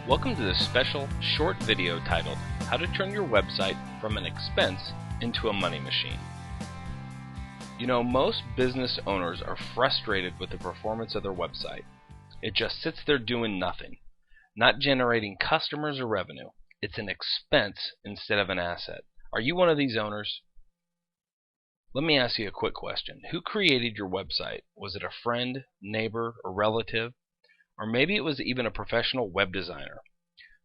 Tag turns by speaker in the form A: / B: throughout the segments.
A: Welcome to this special short video titled How to Turn Your Website from an Expense into a Money Machine. You know, most business owners are frustrated with the performance of their website. It just sits there doing nothing, not generating customers or revenue. It's an expense instead of an asset. Are you one of these owners? Let me ask you a quick question. Who created your website? Was it a friend, neighbor, or relative? Or maybe it was even a professional web designer.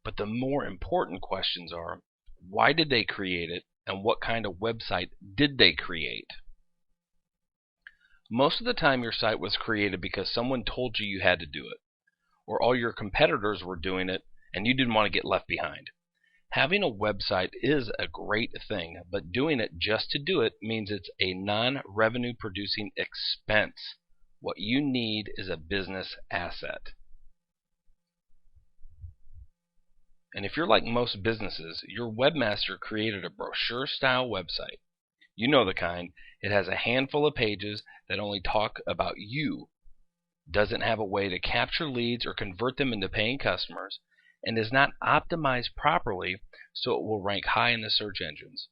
A: But the more important questions are, why did they create it, and what kind of website did they create? Most of the time your site was created because someone told you you had to do it, or all your competitors were doing it and you didn't want to get left behind. Having a website is a great thing, but doing it just to do it means it's a non-revenue producing expense. What you need is a business asset. And if you're like most businesses, your webmaster created a brochure-style website. You know the kind. It has a handful of pages that only talk about you, doesn't have a way to capture leads or convert them into paying customers, and is not optimized properly so it will rank high in the search engines.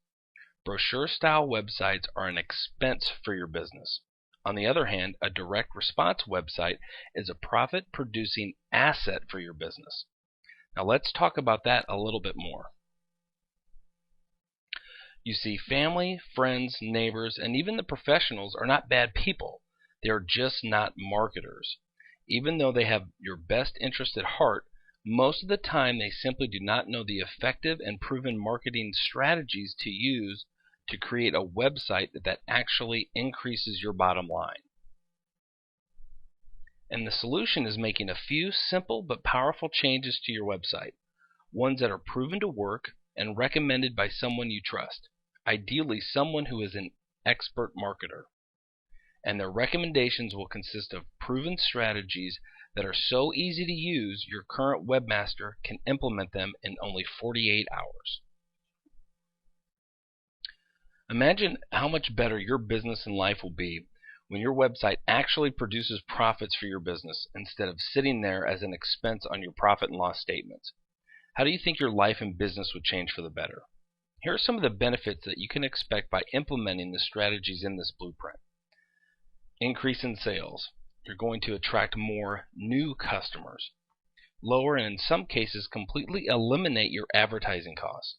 A: Brochure-style websites are an expense for your business. On the other hand, a direct response website is a profit-producing asset for your business. Now let's talk about that a little bit more. You see, family, friends, neighbors, and even the professionals are not bad people. They are just not marketers. Even though they have your best interest at heart, most of the time they simply do not know the effective and proven marketing strategies to use to create a website that actually increases your bottom line. And the solution is making a few simple but powerful changes to your website, ones that are proven to work and recommended by someone you trust, ideally someone who is an expert marketer. And their recommendations will consist of proven strategies that are so easy to use your current webmaster can implement them in only 48 hours. Imagine how much better your business and life will be when your website actually produces profits for your business instead of sitting there as an expense on your profit and loss statements. How do you think your life and business would change for the better? Here are some of the benefits that you can expect by implementing the strategies in this blueprint. Increase in sales. You're going to attract more new customers. Lower and in some cases completely eliminate your advertising costs.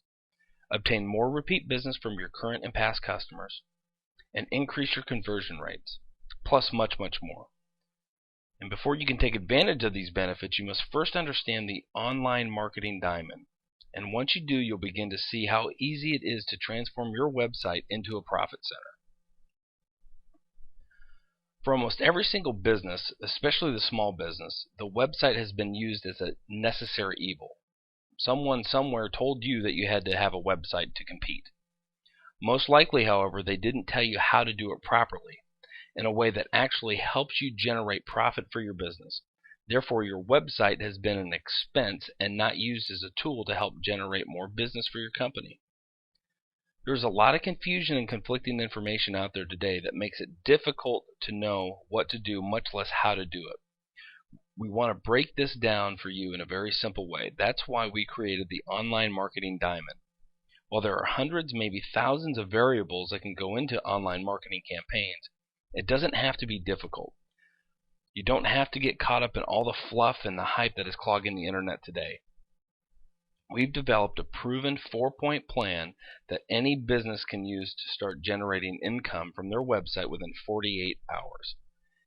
A: Obtain more repeat business from your current and past customers. And increase your conversion rates, plus much, much more. And before you can take advantage of these benefits, you must first understand the online marketing diamond. And once you do, you'll begin to see how easy it is to transform your website into a profit center. For almost every single business, especially the small business, the website has been used as a necessary evil. Someone somewhere told you that you had to have a website to compete. Most likely, however, they didn't tell you how to do it properly, in a way that actually helps you generate profit for your business. Therefore, your website has been an expense and not used as a tool to help generate more business for your company. There's a lot of confusion and conflicting information out there today that makes it difficult to know what to do, much less how to do it. We want to break this down for you in a very simple way. That's why we created the Online Marketing Diamond. While there are hundreds, maybe thousands of variables that can go into online marketing campaigns, it doesn't have to be difficult. You don't have to get caught up in all the fluff and the hype that is clogging the internet today. We've developed a proven 4-point plan that any business can use to start generating income from their website within 48 hours.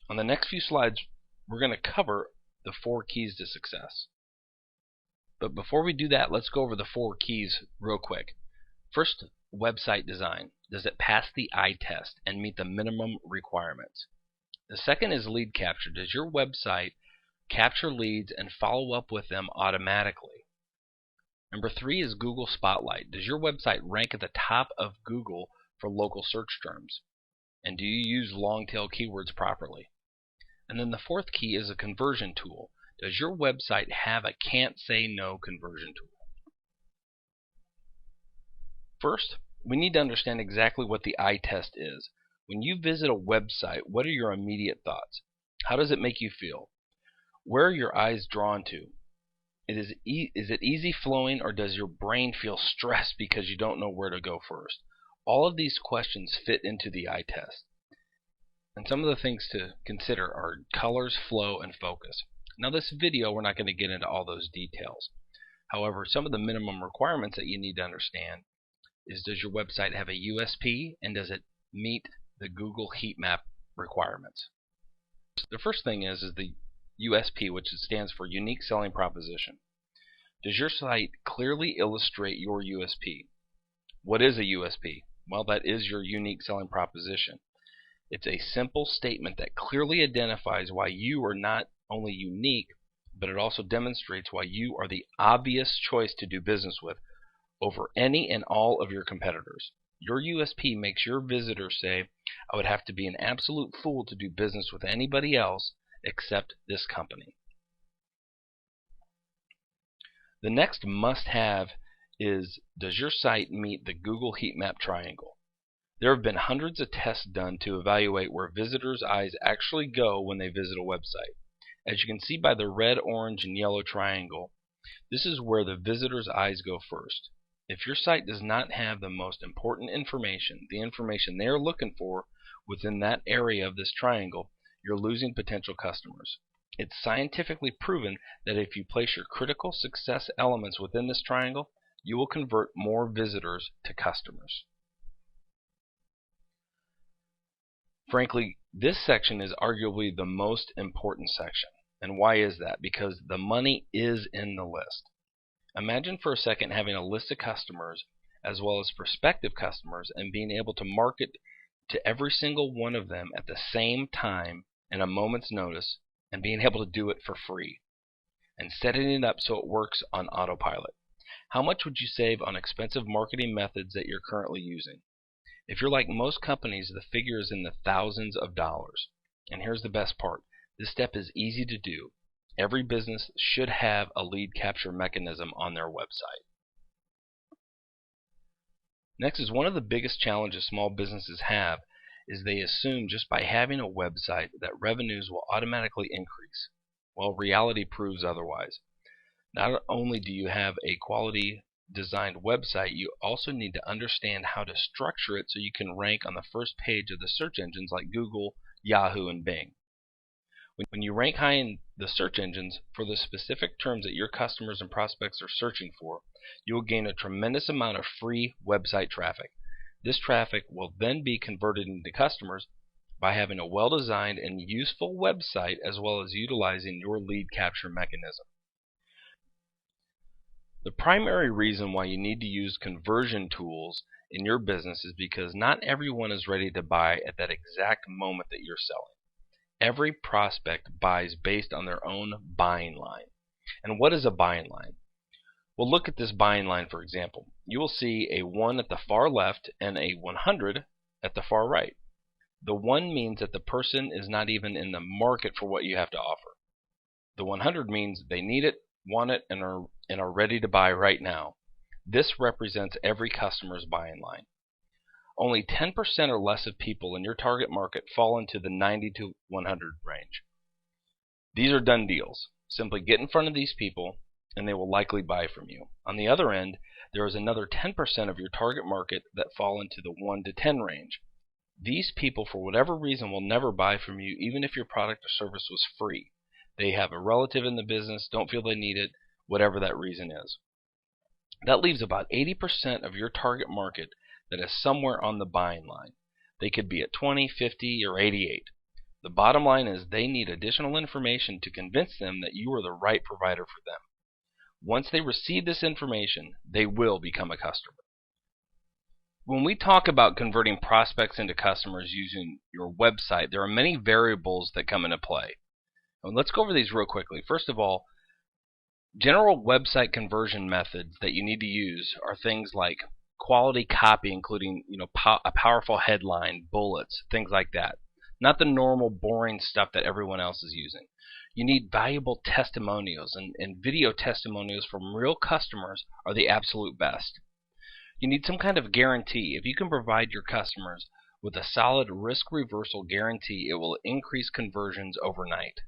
A: On the next few slides, we're going to cover the 4 keys to success. But before we do that, let's go over the 4 keys real quick. First, website design. Does it pass the eye test and meet the minimum requirements? The second is lead capture. Does your website capture leads and follow up with them automatically? Number 3 is Google Spotlight. Does your website rank at the top of Google for local search terms? And do you use long-tail keywords properly? And then the 4th key is a conversion tool. Does your website have a can't say no conversion tool? First, we need to understand exactly what the eye test is. When you visit a website, what are your immediate thoughts? How does it make you feel? Where are your eyes drawn to? Is it easy flowing, or does your brain feel stressed because you don't know where to go first? All of these questions fit into the eye test. And some of the things to consider are colors, flow, and focus. Now this video, we're not going to get into all those details. However, some of the minimum requirements that you need to understand is, does your website have a USP, and does it meet the Google heat map requirements? The first thing is the USP, which stands for Unique Selling Proposition. Does your site clearly illustrate your USP? What is a USP? Well, that is your Unique Selling Proposition. It's a simple statement that clearly identifies why you are not only unique, but it also demonstrates why you are the obvious choice to do business with over any and all of your competitors. Your USP makes your visitors say, I would have to be an absolute fool to do business with anybody else except this company. The next must-have is, does your site meet the Google heat map triangle? There have been hundreds of tests done to evaluate where visitors' eyes actually go when they visit a website. As you can see by the red, orange, and yellow triangle, this is where the visitor's eyes go first. If your site does not have the most important information, the information they are looking for within that area of this triangle, you're losing potential customers. It's scientifically proven that if you place your critical success elements within this triangle, you will convert more visitors to customers. Frankly, this section is arguably the most important section. And why is that? Because the money is in the list. Imagine for a second having a list of customers as well as prospective customers and being able to market to every single one of them at the same time in a moment's notice, and being able to do it for free and setting it up so it works on autopilot. How much would you save on expensive marketing methods that you're currently using? If you're like most companies, the figure is in the thousands of dollars. And here's the best part. This step is easy to do. Every business should have a lead capture mechanism on their website. Next is, one of the biggest challenges small businesses have is they assume just by having a website that revenues will automatically increase. Well, reality proves otherwise. Not only do you have a quality designed website, you also need to understand how to structure it so you can rank on the first page of the search engines like Google, Yahoo, and Bing. When you rank high in the search engines for the specific terms that your customers and prospects are searching for, you will gain a tremendous amount of free website traffic. This traffic will then be converted into customers by having a well-designed and useful website, as well as utilizing your lead capture mechanism. The primary reason why you need to use conversion tools in your business is because not everyone is ready to buy at that exact moment that you're selling. Every prospect buys based on their own buying line. And what is a buying line? Well, look at this buying line, for example. You will see a 1 at the far left and a 100 at the far right. The 1 means that the person is not even in the market for what you have to offer. The 100 means they need it, want it, and are ready to buy right now. This represents every customer's buying line. Only 10% or less of people in your target market fall into the 90 to 100 range. These are done deals. Simply get in front of these people and they will likely buy from you. On the other end, there is another 10% of your target market that fall into the 1 to 10 range. These people, for whatever reason, will never buy from you even if your product or service was free. They have a relative in the business, don't feel they need it, whatever that reason is. That leaves about 80% of your target market that is somewhere on the buying line. They could be at 20, 50, or 88. The bottom line is they need additional information to convince them that you are the right provider for them. Once they receive this information, they will become a customer. When we talk about converting prospects into customers using your website, there are many variables that come into play. And let's go over these real quickly. First of all, general website conversion methods that you need to use are things like quality copy, including a powerful headline, bullets, things like that. Not the normal boring stuff that everyone else is using. You need valuable testimonials, and video testimonials from real customers are the absolute best. You need some kind of guarantee. If you can provide your customers with a solid risk reversal guarantee, it will increase conversions overnight.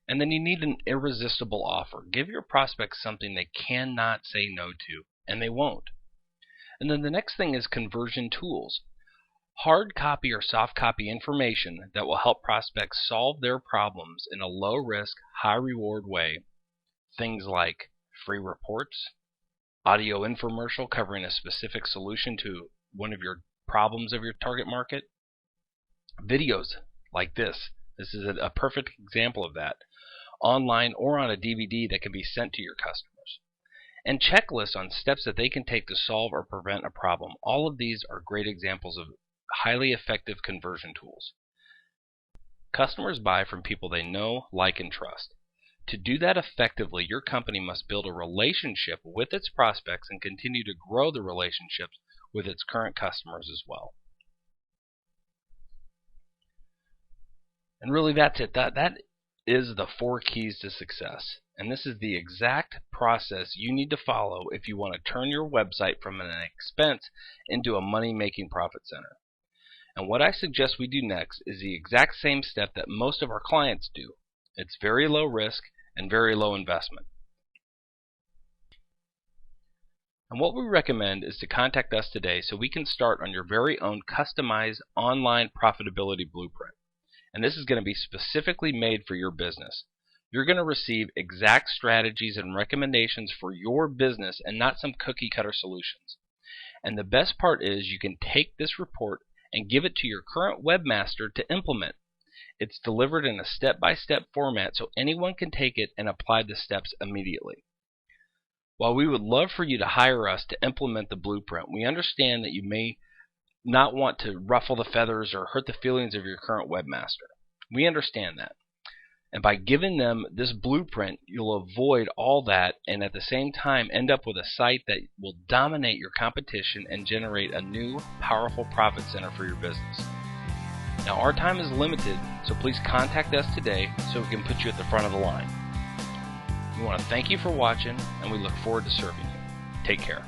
A: And then you need an irresistible offer. Give your prospects something they cannot say no to, and they won't. And then the next thing is conversion tools. Hard copy or soft copy information that will help prospects solve their problems in a low risk, high reward way. Things like free reports, audio infomercial covering a specific solution to one of your problems of your target market, videos like this. This is a perfect example of that, online or on a DVD that can be sent to your customers, and checklists on steps that they can take to solve or prevent a problem. All of these are great examples of highly effective conversion tools. Customers buy from people they know, like, and trust. To do that effectively, your company must build a relationship with its prospects and continue to grow the relationships with its current customers as well. And really that's it. That is the 4 keys to success. And this is the exact process you need to follow if you want to turn your website from an expense into a money-making profit center. And what I suggest we do next is the exact same step that most of our clients do. It's very low risk and very low investment. And what we recommend is to contact us today so we can start on your very own customized online profitability blueprint. And this is going to be specifically made for your business. You're going to receive exact strategies and recommendations for your business and not some cookie cutter solutions. And the best part is you can take this report and give it to your current webmaster to implement. It's delivered in a step-by-step format so anyone can take it and apply the steps immediately. While we would love for you to hire us to implement the blueprint, we understand that you may not want to ruffle the feathers or hurt the feelings of your current webmaster. We understand that. And by giving them this blueprint, you'll avoid all that and at the same time end up with a site that will dominate your competition and generate a new, powerful profit center for your business. Now, our time is limited, so please contact us today so we can put you at the front of the line. We want to thank you for watching, and we look forward to serving you. Take care.